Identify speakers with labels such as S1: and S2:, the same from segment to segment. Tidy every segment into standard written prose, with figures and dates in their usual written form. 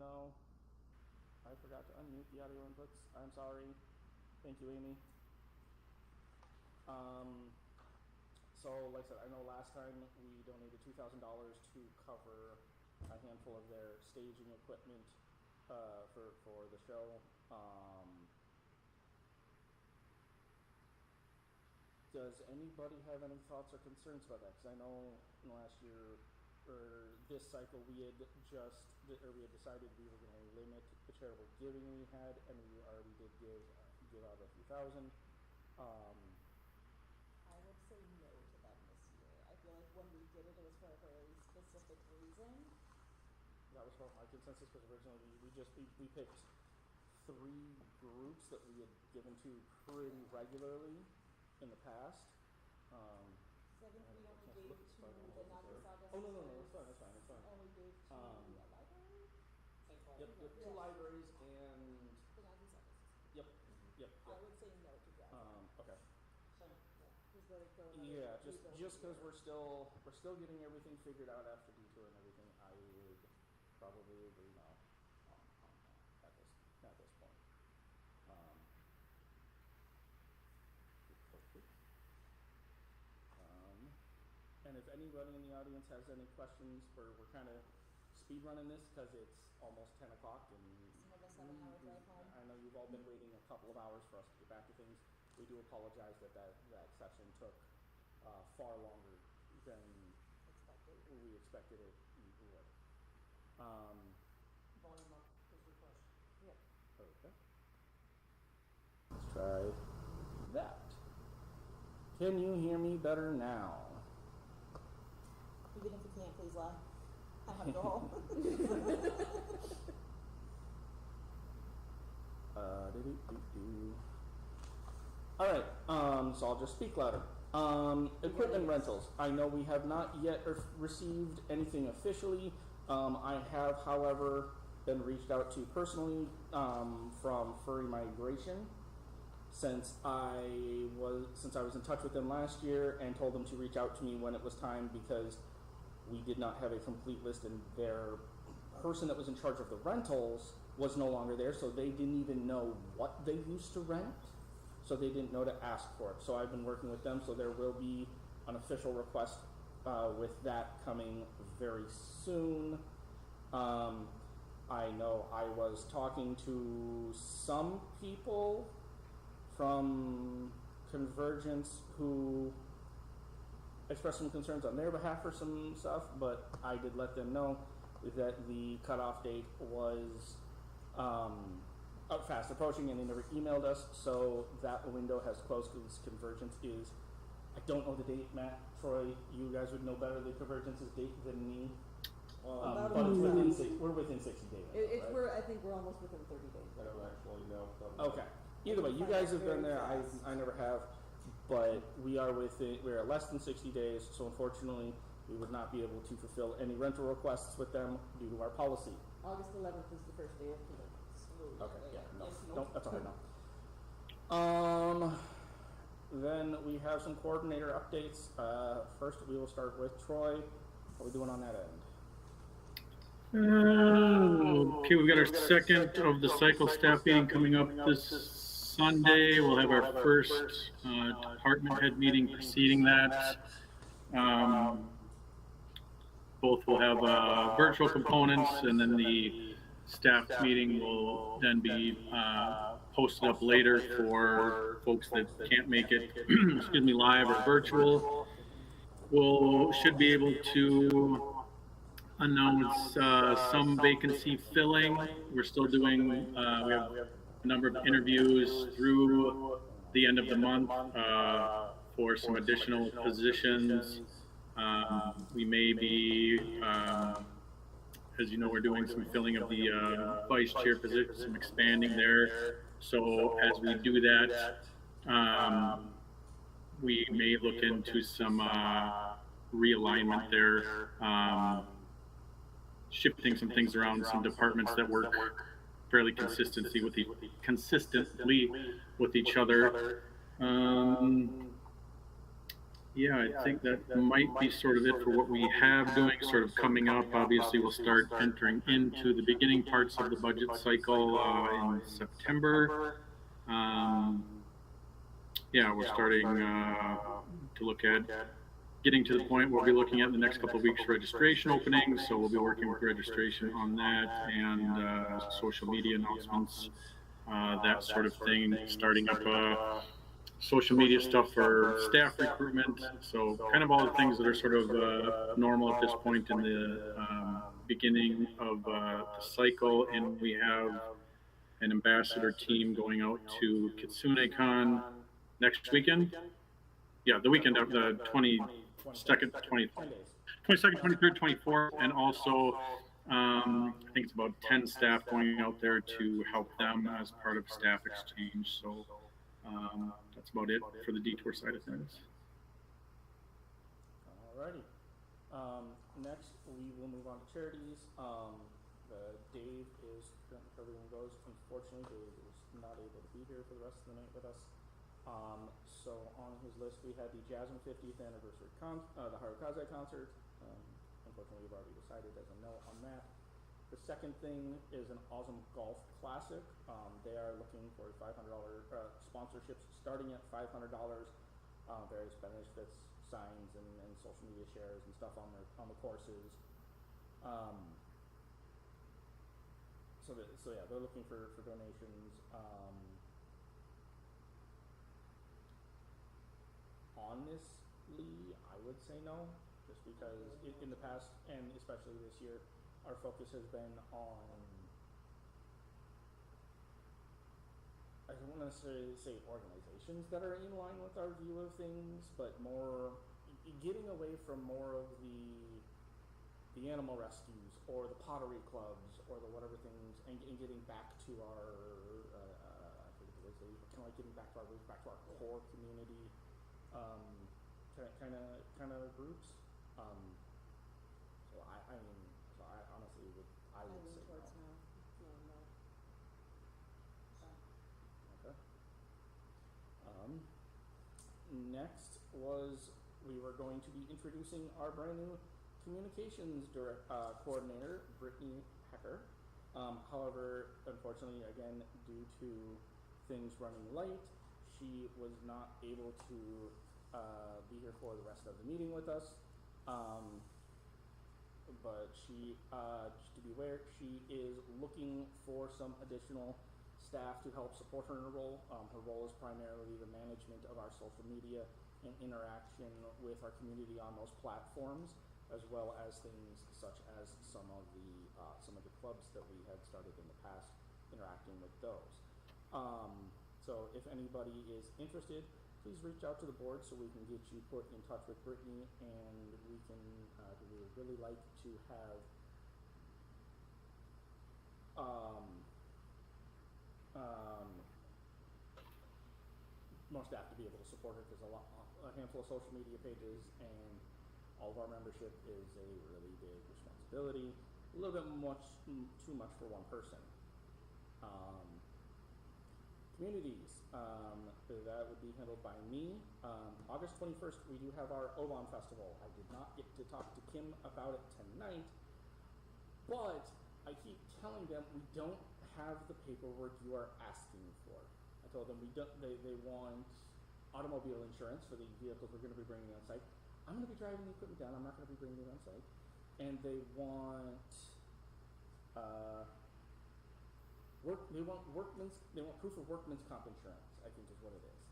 S1: no. I forgot to unmute the audio inputs. I'm sorry. Thank you, Amy. So, like I said, I know last time we donated $2,000 to cover a handful of their staging equipment for the show. Does anybody have any thoughts or concerns about that? Because I know in last year, or this cycle, we had decided we were going to limit the charitable giving we had, and we already did give out a few thousand.
S2: I would say no to them this year. I feel like when we did it, it was for a very specific reason.
S1: That was my consensus, because originally we picked 3 groups that we had given to pretty regularly in the past.
S2: So I think we only gave to the Nagasaki.
S1: Oh, no, it's fine.
S2: And we gave to a library?
S1: Yep, 2 libraries and...
S2: The Nagasaki.
S1: Yep.
S2: I would say no to that.
S1: Okay.
S2: Just let it go.
S1: Yeah, just because we're still getting everything figured out after detour and everything, I would probably agree no at this point. And if anybody in the audience has any questions, we're kind of speed running this because it's almost 10 o'clock and
S2: some of us have an hour drive home.
S1: I know you've all been waiting a couple of hours for us to get back to things. We do apologize that session took far longer than we expected it would.
S3: Volume up is requested.
S2: Yep.
S1: Okay. Let's try that. Can you hear me better now?
S2: Even if you can't, please lie. I have to go home.
S1: All right, so I'll just speak louder. Equipment rentals. I know we have not yet received anything officially. I have, however, been reached out to personally from Furry Migration since I was in touch with them last year and told them to reach out to me when it was time, because we did not have a complete list and their person that was in charge of the rentals was no longer there, so they didn't even know what they used to rent, so they didn't know to ask for it. So I've been working with them, so there will be an official request with that coming very soon. I know I was talking to some people from Convergence who expressed some concerns on their behalf for some stuff, but I did let them know that the cutoff date was fast approaching, and they never emailed us, so that window has closed because Convergence is, I don't know the date, Matt, Troy, you guys would know better the Convergence's date than me. But we're within 60 days.
S2: Right? I think we're almost within 30 days.
S4: I don't actually know.
S1: Okay. Either way, you guys have been there. I never have, but we're at less than 60 days. So unfortunately, we would not be able to fulfill any rental requests with them due to our policy.
S2: August 11th is the first day of Convergence.
S1: Okay. Yeah. No, that's all right now. Then we have some coordinator updates. First, we will start with Troy. What are we doing on that end?
S5: Okay, we've got our second of the cycle staff meeting coming up this Sunday. We'll have our first department head meeting preceding that. Both will have virtual components, and then the staff meeting will then be posted up later for folks that can't make it live or virtual. Should be able to announce some vacancy filling. We're still doing, we have a number of interviews through the end of the month for some additional positions. We may be, as you know, we're doing some filling of the vice chair position, some expanding there. So as we do that, we may look into some realignment there. Shifting some things around, some departments that work fairly consistently with each other. Yeah, I think that might be sort of it for what we have doing, sort of coming up. Obviously, we'll start entering into the beginning parts of the budget cycle in September. Um, yeah, we're starting to look at getting to the point where we'll be looking at in the next couple of weeks registration openings. So we'll be working with registration on that and social media announcements, that sort of thing, starting up social media stuff for staff recruitment. So kind of all the things that are sort of normal at this point in the beginning of the cycle. And we have an ambassador team going out to KitsuneCon next weekend. Yeah, the weekend of the 22nd, 23rd, 24th, and also I think it's about 10 staff going out there to help them as part of staff exchange. So that's about it for the detour side of things.
S1: Alrighty. Next, we will move on to charities. Dave is currently covering those. Unfortunately, Dave is not able to be here for the rest of the night with us. So on his list, we had the Jasmine 50th anniversary the Harukaze concert. Unfortunately, we've already decided as a no on that. The second thing is an awesome golf classic. They are looking for $500 sponsorships starting at $500. Various benefits, signs, and social media shares and stuff on the courses. So yeah, they're looking for donations. Honestly, I would say no, just because in the past, and especially this year, our focus has been on, I don't want to necessarily say organizations that are in line with our view of things, but more getting away from more of the animal rescues or the pottery clubs or the whatever things, and getting back to our I forget the words, kind of like getting back to our roots, back to our core community kind of groups. So I honestly would say
S2: towards
S1: no.
S2: no. No. So.
S1: Okay. Next was we were going to be introducing our brand new communications coordinator, Brittany Hecker. However, unfortunately, again, due to things running late, she was not able to be here for the rest of the meeting with us. But she, just to be aware, she is looking for some additional staff to help support her in her role. Her role is primarily the management of our social media and interaction with our community on those platforms, as well as things such as some of the clubs that we had started in the past, interacting with those. So if anybody is interested, please reach out to the board so we can get you put in touch with Brittany, and we would really like to have more staff to be able to support her, because a handful of social media pages and all of our membership is a really big responsibility. A little bit too much for one person. Communities, that would be handled by me. August 21st, we do have our Oban Festival. I did not get to talk to Kim about it tonight, but I keep telling them we don't have the paperwork you are asking for. I told them they want automobile insurance for the vehicles we're going to be bringing on site. I'm going to be driving the equipment down. I'm not going to be bringing it on site. And they want they want proof of workman's comp insurance, I think is what it is.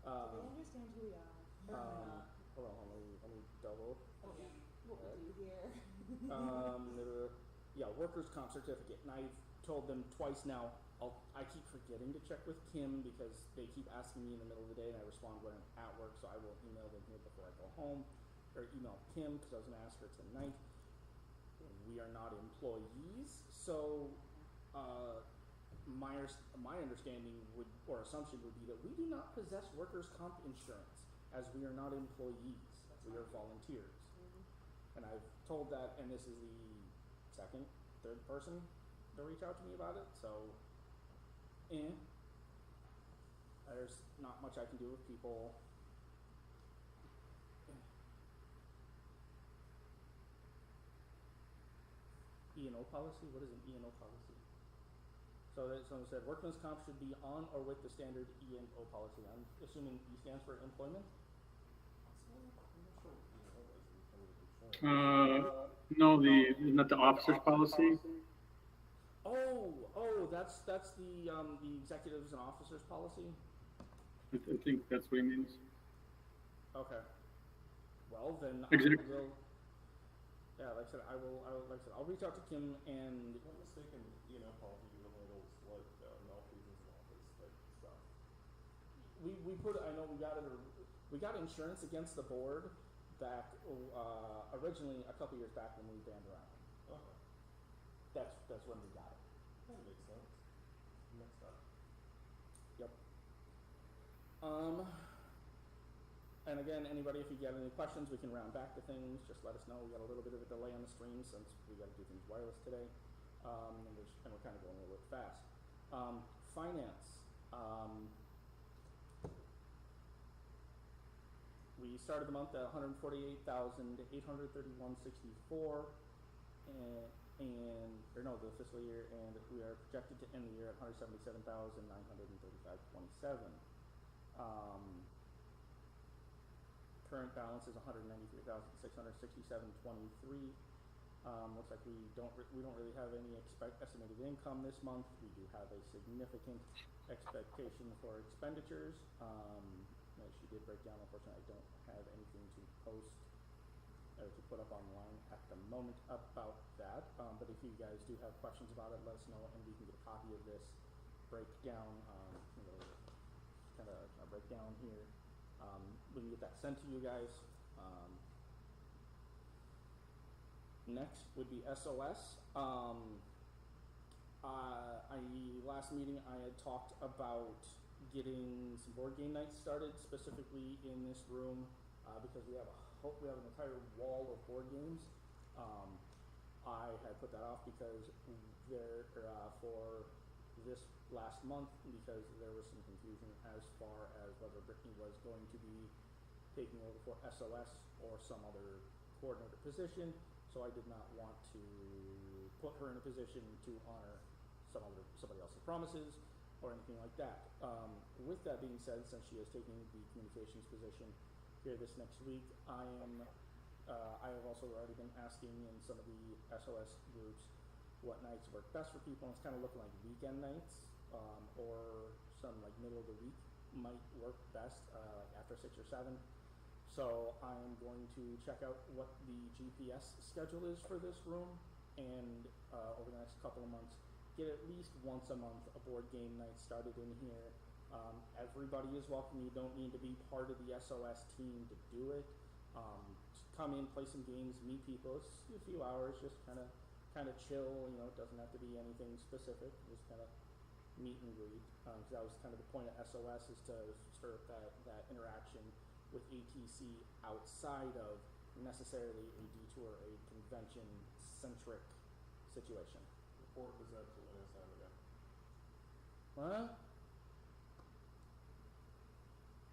S2: They understand who we are.
S1: Hold on, let me double.
S2: What we do here.
S1: Yeah, workers' comp certificate, and I've told them twice now. I keep forgetting to check with Kim because they keep asking me in the middle of the day, and I respond when I'm at work, so I will email them here before I go home, or email Kim because I was going to ask her tonight. We are not employees, so my understanding or assumption would be that we do not possess workers' comp insurance, as we are not employees. We are volunteers. Mm-hmm. And I've told that, and this is the third person to reach out to me about it, so there's not much I can do with people E&O policy? What is an E&O policy? So that someone said workman's comp should be on or with the standard E&O policy. I'm assuming E stands for employment.
S5: No, not the officer's policy.
S1: Oh, that's the executives and officers policy.
S5: I think that's what he means.
S1: Okay. Well, then
S5: Executive.
S1: I will. Yeah, like I said, like I said, I'll reach out to Kim and.
S3: If I'm not mistaken, policy usually handles like malfeasance and office type stuff.
S1: I know we got insurance against the board back originally a couple years back when we banned around.
S3: Okay.
S1: That's when we got it.
S3: That makes sense. Next up.
S1: Yep. And again, anybody, if you get any questions, we can round back to things. Just let us know. We got a little bit of a delay on the stream since we got to do things wireless today, and we're kind of going a little bit fast. Finance. We started the month at $148,831.64, the fiscal year, and we are projected to end the year at $177,935.27. Current balance is $193,667.23. Looks like we don't really have any estimated income this month. We do have a significant expectation for expenditures. As she did break down, unfortunately, I don't have anything to post or to put up online at the moment about that. But if you guys do have questions about it, let us know, and we can get a copy of this breakdown, kind of a breakdown here. We can get that sent to you guys. Next would be SOS. Last meeting I had talked about getting some board game nights started, specifically in this room, because we have an entire wall of board games. I had put that off because for this last month, because there was some confusion as far as whether Brittany was going to be taking over for SOS or some other coordinator position. So I did not want to put her in a position to honor somebody else's promises or anything like that. With that being said, since she is taking the communications position here this next week, I have also already been asking in some of the SOS groups what nights work best for people, and it's kind of looking like weekend nights or some like middle of the week might work best, like after 6 or 7. So I'm going to check out what the GPS schedule is for this room, and over the next couple of months, get at least once a month a board game night started in here. Everybody is welcome. You don't need to be part of the SOS team to do it. Just come in, play some games, meet people. It's a few hours, just kind of chill. It doesn't have to be anything specific. Just kind of meet and greet. Because that was kind of the point of SOS, is to stir up that interaction with ATC outside of necessarily a detour, a convention-centric situation.
S3: Report was absolutely a time ago.
S1: What?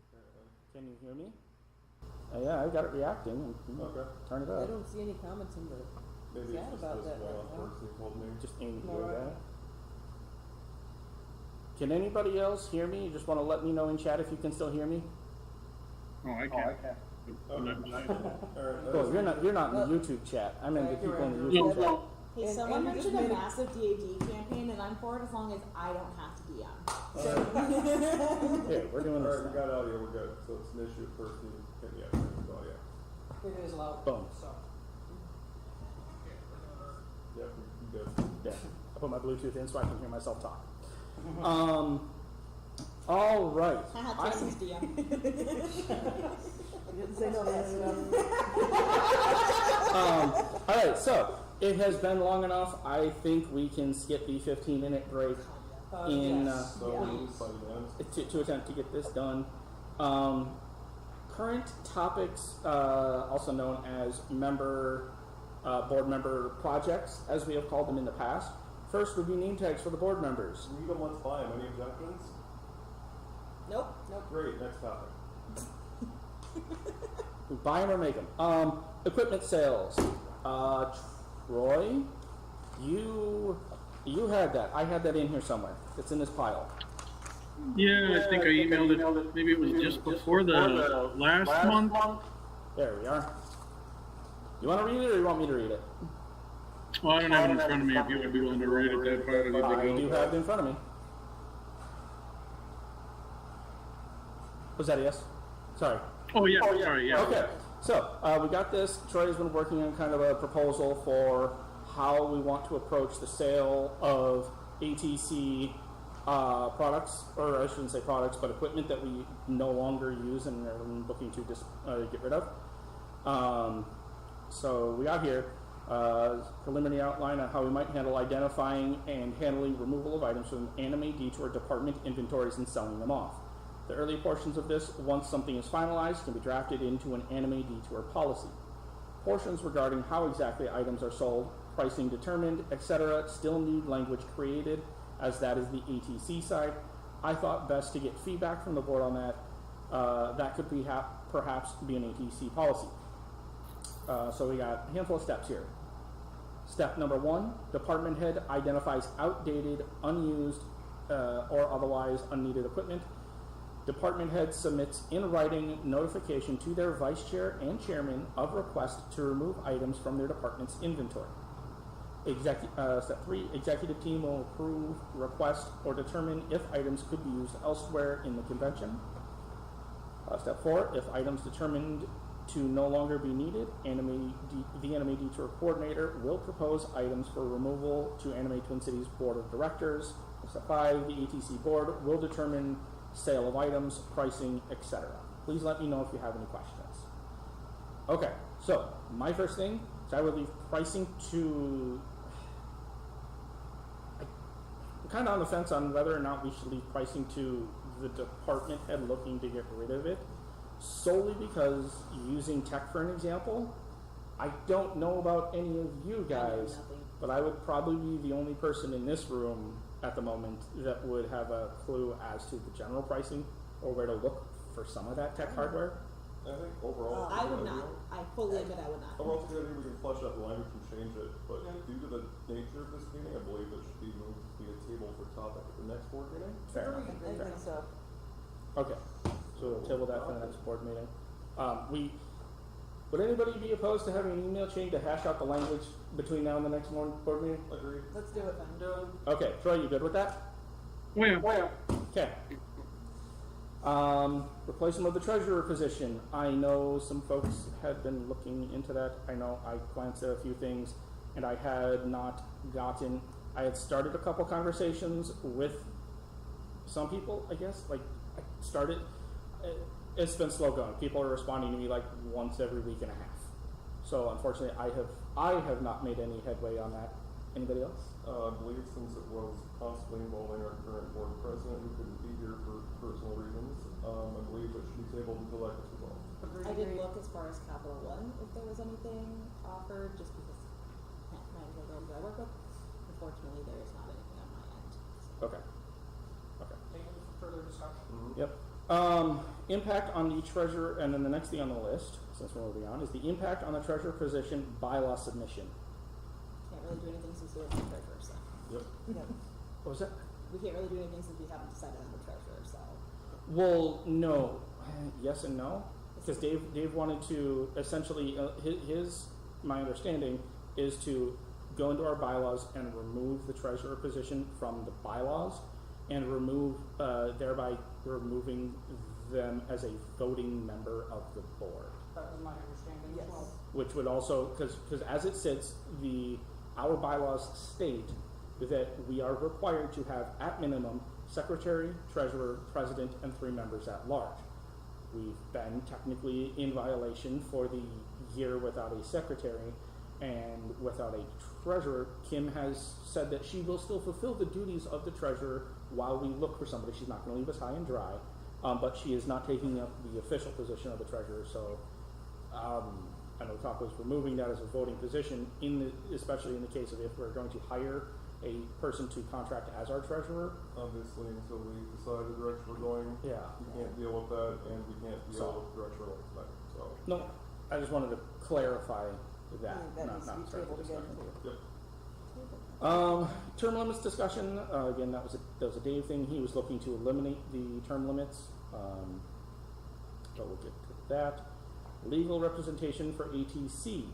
S3: Apparently.
S1: Can you hear me? Yeah, I've got it reacting.
S3: Okay.
S1: Turn it
S2: I
S1: up.
S2: don't see any comments in the
S3: Maybe
S2: chat
S3: it's just
S2: about
S3: this
S2: that
S3: one
S2: right now.
S3: person who told me.
S1: Just aim
S2: No,
S1: here,
S2: right.
S1: guy. Can anybody else hear me? You just want to let me know in chat if you can still hear me?
S5: Oh, I can.
S3: Alright.
S1: Oh, you're not in the YouTube chat. I meant the
S2: Right,
S1: people in the
S5: you're
S1: YouTube
S5: right.
S1: chat.
S4: Hey,
S2: And
S4: someone
S2: you just
S4: mentioned a
S2: made it-
S4: massive DAD campaign, and I'm for it as long as I don't have to be on.
S1: Here, we're doing
S3: Alright, we
S1: this.
S3: got audio, we're good. So it's an issue of person, yeah, it's audio.
S2: It is loud.
S1: Boom.
S2: So.
S3: Yep, we're good.
S1: Yeah, I put my Bluetooth in so I can hear myself talk. All right.
S4: Haha, Jason's DM.
S2: You didn't say no to that stuff.
S1: All right, so it has been long enough. I think we can skip the 15-minute break in
S2: Yes.
S3: So
S2: Yeah.
S3: we find out.
S1: to attempt to get this done. Current topics, also known as board member projects, as we have called them in the past. First would be name tags for the board members.
S3: Read them, let's buy them. Any objections?
S2: Nope.
S3: Great, next topic.
S1: We buy them or make them. Equipment sales. Troy? You had that. I had that in here somewhere. It's in this pile.
S5: Yeah, I think I emailed it, maybe it was just before the last month.
S1: There we are. You want to read it or you want me to read it?
S5: Well, I don't have it in front of me, if you would be willing to read it, that'd probably be good
S1: I
S5: to
S1: do
S5: go.
S1: have it in front of me. Was that a yes? Sorry.
S5: Oh, yeah, sorry, yeah.
S1: Okay, so we got this. Troy has been working on kind of a proposal for how we want to approach the sale of ATC products, or I shouldn't say products, but equipment that we no longer use and are looking to get rid of. So we got here preliminary outline on how we might handle identifying and handling removal of items from Anime Detour department inventories and selling them off. The early portions of this, once something is finalized, can be drafted into an Anime Detour policy. Portions regarding how exactly items are sold, pricing determined, etc. still need language created, as that is the ATC side. I thought best to get feedback from the board on that. That could be perhaps be an ATC policy. So we got a handful of steps here. Step number 1, department head identifies outdated, unused, or otherwise unneeded equipment. Department head submits in writing notification to their vice chair and chairman of request to remove items from their department's inventory. Step 3, executive team will approve request or determine if items could be used elsewhere in the convention. Step 4, if items determined to no longer be needed, the Anime Detour coordinator will propose items for removal to Anime Twin Cities Board of Directors. Step 5, the ATC Board will determine sale of items, pricing, etc. Please let me know if you have any questions. Okay, so my first thing is I would leave pricing to... I'm kind of on the fence on whether or not we should leave pricing to the department head looking to get rid of it, solely because, using tech for an example, I don't know about any of you guys, but I would probably be the only person in this room at the moment that would have a clue as to the general pricing or where to look for some of that tech hardware.
S3: I think overall.
S4: I would not. I fully admit I would not.
S3: Overall, it's a good idea. We can flesh out the language and change it, but due to the nature of this meeting, I believe it should be moved to be a table for topic at the next board meeting.
S1: Fair enough.
S2: I think so.
S1: Okay, so we'll table that for the next board meeting. Would anybody be opposed to having an email chain to hash out the language between now and the next board meeting?
S3: Agreed.
S2: Let's do it then.
S1: Okay, Troy, you good with that?
S5: Well,
S1: Okay. Replacement of the treasurer position. I know some folks had been looking into that. I know I glanced at a few things, and I had not gotten. I had started a couple conversations with some people, I guess. Like, I started. It's been slow going. People are responding to me like once every week and a half. So unfortunately, I have not made any headway on that. Anybody else?
S3: I believe since it was possibly involving our current board president who couldn't be here for personal reasons, I believe it should be tabled until that gets resolved.
S4: I did look as far as Capital One if there was anything offered, just because management firms I work with. Unfortunately, there is not anything on my end. So.
S1: Okay. Okay.
S6: Table for further discussion.
S1: Yep. Impact on the treasurer, and then the next thing on the list, since we're moving on, is the impact on the treasurer position bylaw submission.
S4: Can't really do anything since we have the treasurer, so.
S3: Yep.
S2: Yep.
S1: What was that?
S4: We can't really do anything since we haven't decided on the treasurer, so.
S1: Well, no. Yes and no. Because Dave wanted to essentially, my understanding is to go into our bylaws and remove the treasurer position from the bylaws and remove, thereby removing them as a voting member of the board.
S6: That was my understanding
S2: Yes.
S6: as well.
S1: Which would also, because as it sits, our bylaws state that we are required to have at minimum secretary, treasurer, president, and 3 members at large. We've been technically in violation for the year without a secretary and without a treasurer. Kim has said that she will still fulfill the duties of the treasurer while we look for somebody. She's not going to leave us high and dry, but she is not taking up the official position of the treasurer. So I know talk was removing that as a voting position, especially in the case of if we're going to hire a person to contract as our treasurer.
S3: Obviously, until we decide the direction we're going,
S1: Yeah.
S3: we can't deal with that, and we can't deal
S1: So-
S3: with the direction we're going tonight. So,
S1: No, I just wanted to clarify that.
S2: I think that needs to be
S1: start the
S2: tabled again
S1: discussion.
S2: too.
S3: yep.
S1: Term limits discussion, again, that was a Dave thing. He was looking to eliminate the term limits. But we'll get to that. Legal representation for ATC.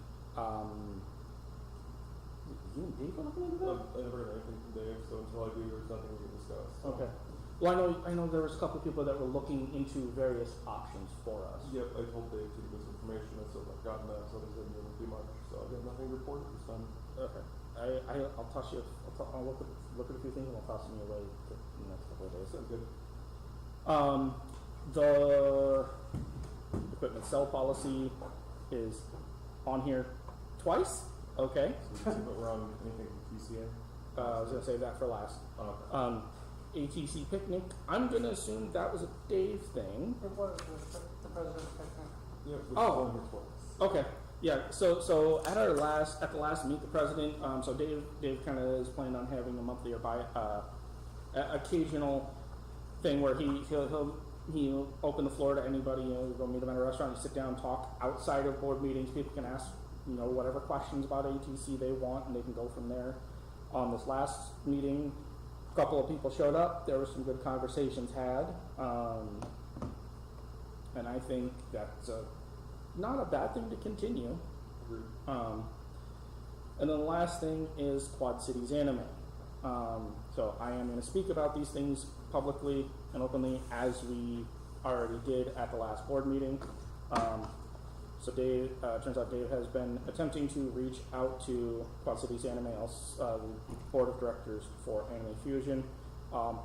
S1: You and Dave are looking into that?
S3: I never heard anything from Dave, so until I do, there's nothing we can discuss.
S1: Okay. Well, I know there was a couple of people that were looking into various options for us.
S3: Yep, I told Dave to give us information, and so I've gotten that, so there's not too much, so I've got nothing to report at this time.
S1: Okay. I'll toss you. I'll look at a few things and I'll toss them your way in the next couple of days.
S3: Sounds good.
S1: The equipment sell policy is on here twice. Okay.
S3: So we're on anything from TCA?
S1: I was gonna save that for last.
S3: Okay.
S1: ATC picnic. I'm gonna assume that was a Dave thing.
S6: It was the president's picnic.
S3: Yep,
S1: Oh.
S3: on here twice.
S1: Okay. Yeah. So at the last meet the president. So Dave kind of is planning on having a monthly or occasional thing where he'll open the floor to anybody. You know, go meet them at a restaurant. You sit down, talk outside of board meetings. People can ask whatever questions about ATC they want, and they can go from there. On this last meeting, a couple of people showed up. There were some good conversations had, and I think that's not a bad thing to continue.
S3: Agreed.
S1: And then the last thing is Quad Cities Anime. So I am going to speak about these things publicly and openly as we already did at the last board meeting. So Dave, turns out Dave has been attempting to reach out to Quad Cities Anime, the board of directors for Anime Fusion,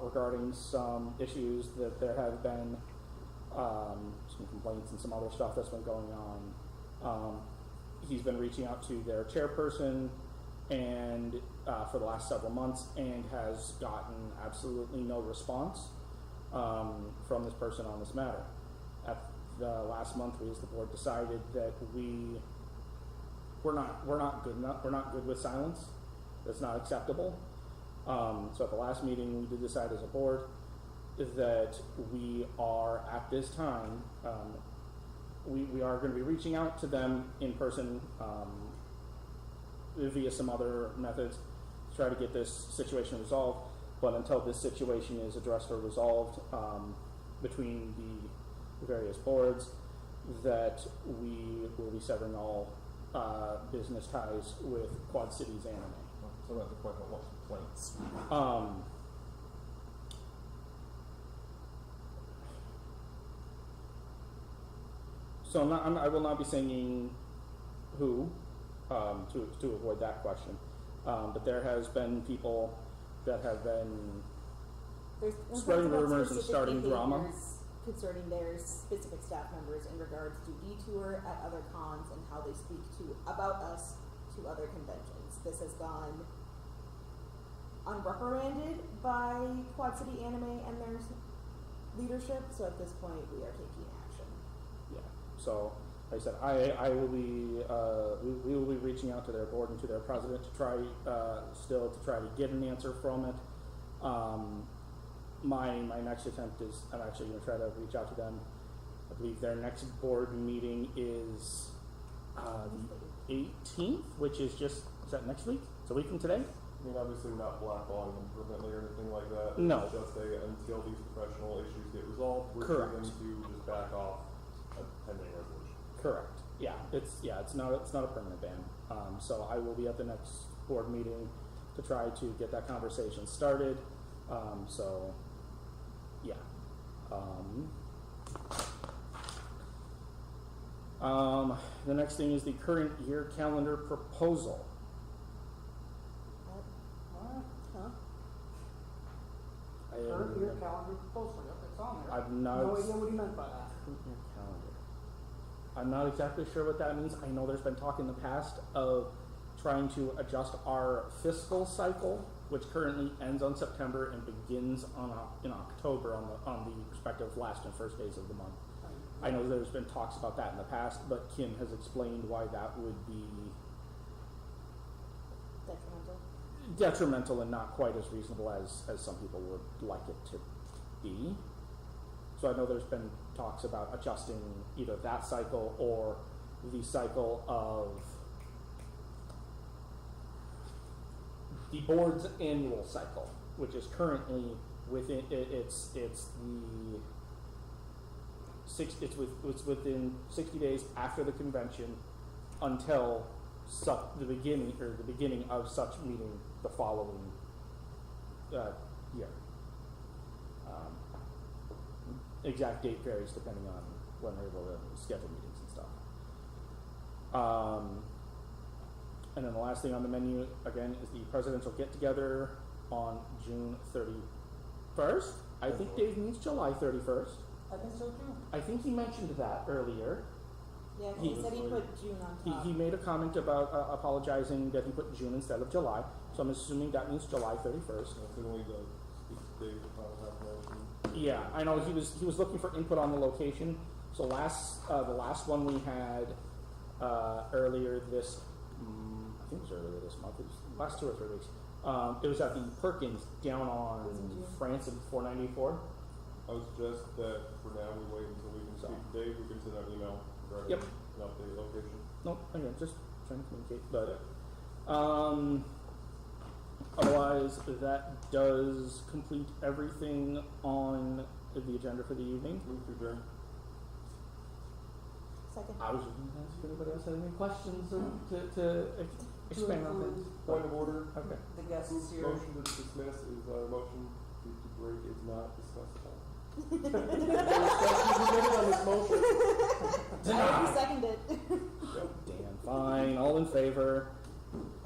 S1: regarding some issues that there have been, some complaints and some other stuff that's been going on. He's been reaching out to their chairperson and for the last several months and has gotten absolutely no response from this person on this matter. At the last month, we as the board decided that we're not good enough. We're not good with silence. That's not acceptable. So at the last meeting, we did decide as a board that we are at this time we are going to be reaching out to them in person via some other methods to try to get this situation resolved. But until this situation is addressed or resolved between the various boards, that we will be severing all business ties with Quad Cities Anime.
S3: So that's the point about what complaints.
S1: So I will not be saying who to avoid that question, but there has been people that have been
S4: There's
S1: spreading
S4: about
S1: rumors and
S4: specific
S1: starting drama.
S4: behaviors concerning their specific staff members in regards to detour at other cons and how they speak about us to other conventions. This has gone unreprimanded by Quad City Anime and their leadership, so at this point we are taking action.
S1: Yeah. So, like I said, I will be we will be reaching out to their board and to their president to try to get an answer from it. My next attempt is I'm actually going to try to reach out to them. I believe their next board meeting is the 18th, which is that next week? It's a week from today?
S3: I mean, obviously we're not blackballing them permanently or anything like that.
S1: No.
S3: It's just until these professional issues get resolved, we're
S1: Correct.
S3: going to just back off a pending resolution.
S1: Correct. Yeah. It's not a permanent ban. So I will be at the next board meeting to try to get that conversation started. So yeah. The next thing is the current year calendar proposal.
S6: What?
S4: Huh?
S6: Current year calendar proposal, yep, it's on there.
S1: I'm not.
S6: No idea what he meant by that.
S1: Current year calendar. I'm not exactly sure what that means. I know there's been talk in the past of trying to adjust our fiscal cycle, which currently ends on September and begins in October on the respective last and first days of the month. I know there's been talks about that in the past, but Kim has explained why that would be detrimental and not quite as reasonable as some people would like it to be. So I know there's been talks about adjusting either that cycle or the cycle of the board's annual cycle, which is currently within, it's within 60 days after the convention until the beginning of such meeting the following year. Exact date varies depending on when they're able to schedule meetings and stuff. And then the last thing on the menu, again, is the presidential get-together on June 31st. I think Dave means July 31st.
S6: I think so too.
S1: I think he mentioned that earlier.
S4: Yeah, he said he put June on top.
S1: He made a comment about apologizing that he put June instead of July, so I'm assuming that means July 31st.
S3: I think we need to speak to Dave to find out information.
S1: Yeah, I know he was looking for input on the location. So the last one we had earlier this, I think it was earlier this month. It was last 2 or 3 weeks. It was at the Perkins down on France and 494.
S3: I would suggest that for now we wait until we can speak to Dave. We can send out an email regarding
S1: Yep.
S3: an updated location.
S1: Nope, again, just trying to communicate. But otherwise, that does complete everything on the agenda for the evening.
S3: Move to adjourn.
S4: Second.
S1: I was just going to ask if anybody else had any questions to expand on things.
S3: Point of order.
S1: Okay.
S6: The guests here.
S3: Motion to dismiss is motion to break is not discussable. On this motion.
S4: I seconded.
S1: Dan, fine. All in favor?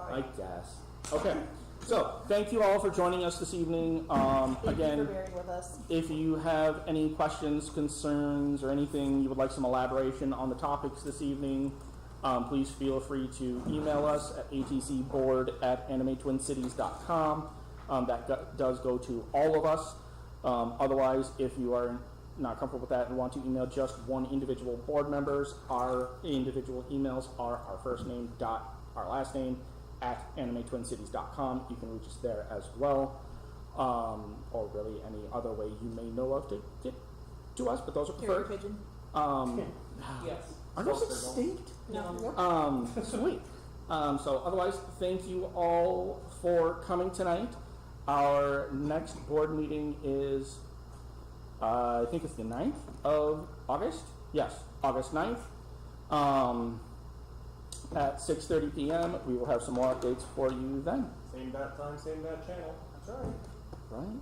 S1: I guess. Okay. So, thank you all for joining us this evening.
S4: Thank you
S1: Again,
S4: for bearing with us.
S1: if you have any questions, concerns, or anything you would like some elaboration on the topics this evening, please feel free to email us at atcboard@animatwincities.com. That does go to all of us. Otherwise, if you are not comfortable with that and want to email just one individual board members, our individual emails are our first name dot our last name @animatwincities.com. You can reach us there as well, or really any other way you may know of to get to us, but those are
S4: Carrier
S1: preferred.
S4: pigeon.
S6: Yes.
S1: Are those extinct?
S4: No.
S1: Sweet. So otherwise, thank you all for coming tonight. Our next board meeting is, I think it's the 9th of August. Yes, August 9th. At 6:30 p.m. We will have some more updates for you then.
S3: Same bat time, same bat channel.
S6: That's right.
S1: Right?